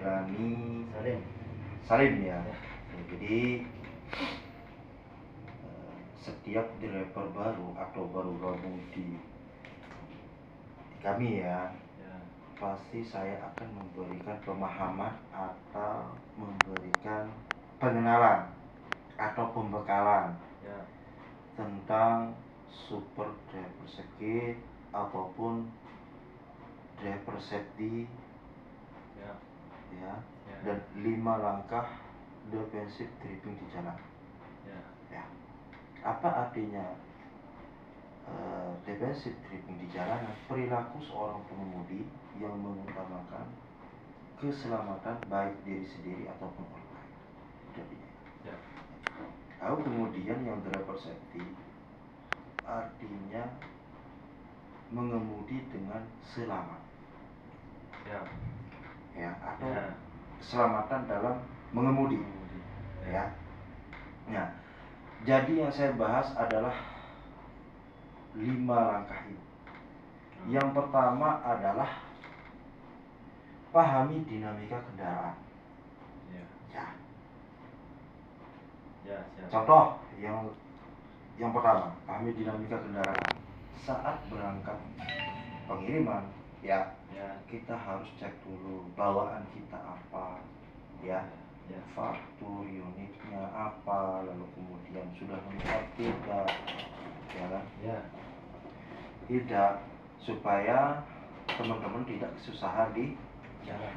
Kiprani Salim ya. Jadi setiap driver baru atau baru gabung di kami ya, pasti saya akan memberikan pemahaman atau memberikan pengenalan atau pembekalan tentang super driver circuit ataupun driver safety ya, dan 5 langkah defensif driving di jalan. Ya. Apa artinya defensif driving di jalanan? Perilaku seorang pengemudi yang mengutamakan keselamatan baik diri sendiri ataupun orang lain. Jadinya. Lalu kemudian yang driver safety artinya mengemudi dengan selamat. Ya, atau keselamatan dalam mengemudi. Ya. Nah, jadi yang saya bahas adalah 5 langkah ini. Yang pertama adalah pahami dinamika kendaraan. Contoh yang pertama, pahami dinamika kendaraan. Saat berangkat pengiriman, kita harus cek dulu bawaan kita apa, faktur unitnya apa, lalu kemudian sudah lengkap tidak, tidak, supaya teman-teman tidak kesusahan di jalan.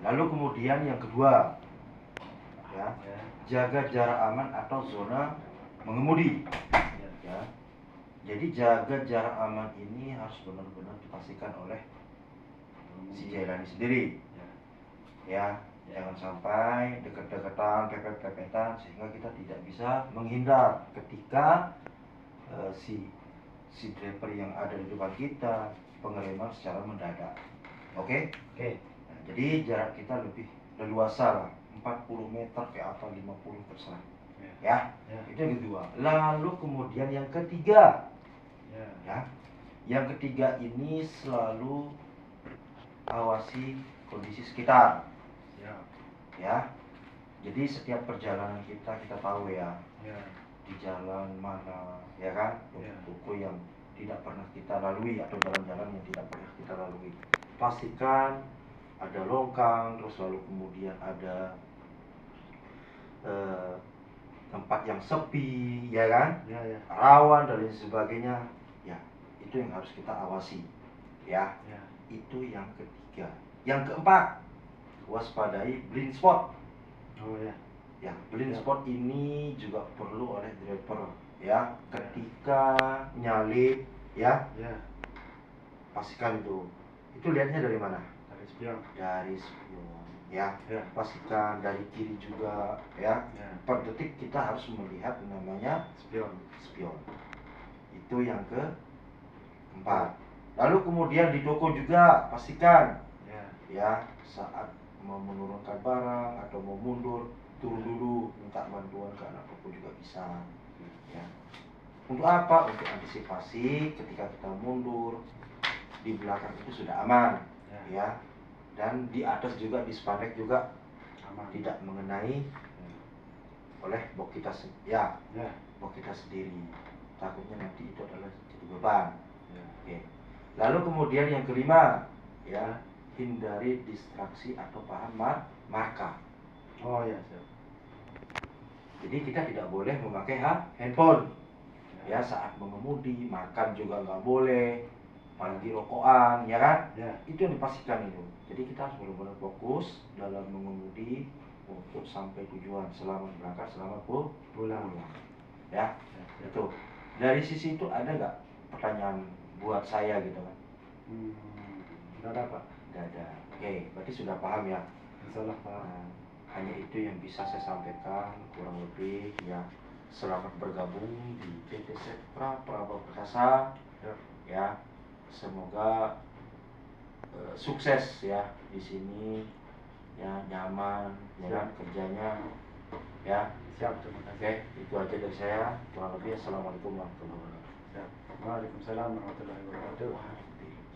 Lalu kemudian yang kedua, jaga jarak aman atau zona mengemudi. Jadi jaga jarak aman ini harus benar-benar dipastikan oleh si jailani sendiri. Jangan sampai dekat-dekatan, pepet-pepetan, sehingga kita tidak bisa menghindar ketika si driver yang ada di depan kita pengereman secara mendadak. Oke? Nah, jadi jarak kita lebih leluasa lah, 40 meter ke apa 50 terserah. Itu yang kedua. Lalu kemudian yang ketiga, yang ketiga ini selalu awasi kondisi sekitar. Jadi setiap perjalanan kita tahu di jalan mana, toko yang tidak pernah kita lalui atau jalan-jalan yang tidak pernah kita lalui. Pastikan ada longkang, terus lalu kemudian ada tempat yang sepi, rawan dan lain sebagainya. Itu yang harus kita awasi. Itu yang ketiga. Yang keempat, waspadai blind spot. Blind spot ini juga perlu oleh driver ketika nyalip, pastikan itu lihatnya dari mana? Dari spion. Pastikan dari kiri juga, per detik kita harus melihat namanya spion. Itu yang keempat. Lalu kemudian di toko juga pastikan saat mau menurunkan barang atau mau mundur, turun dulu, minta bantuan ke anak toko juga bisa. Untuk apa? Untuk antisipasi ketika kita mundur, di belakang itu sudah aman, dan di atas juga, di spandek juga aman, tidak mengenai oleh bok kita bok kita sendiri. Takutnya nanti itu adalah jadi beban. Lalu kemudian yang kelima, hindari distraksi atau paham marka. Jadi kita tidak boleh memakai handphone saat mengemudi, makan juga nggak boleh, apalagi rokokan, itu yang dipastikan itu. Jadi kita harus benar-benar fokus dalam mengemudi untuk sampai tujuan, selamat berangkat, selamat pulang. Itu. Dari sisi itu ada nggak pertanyaan buat saya gitu kan? Nggak ada, Pak. Nggak ada. Oke, berarti sudah paham ya? Insyaallah paham. Hanya itu yang bisa saya sampaikan, kurang lebih. Selamat bergabung di PT Setra Praba Perkasa. Semoga sukses di sini, nyaman, kerjanya. Siap, terima kasih. Itu aja dari saya. Kurang lebih, assalamualaikum warahmatullahi wabarakatuh. Waalaikumsalam warahmatullahi wabarakatuh.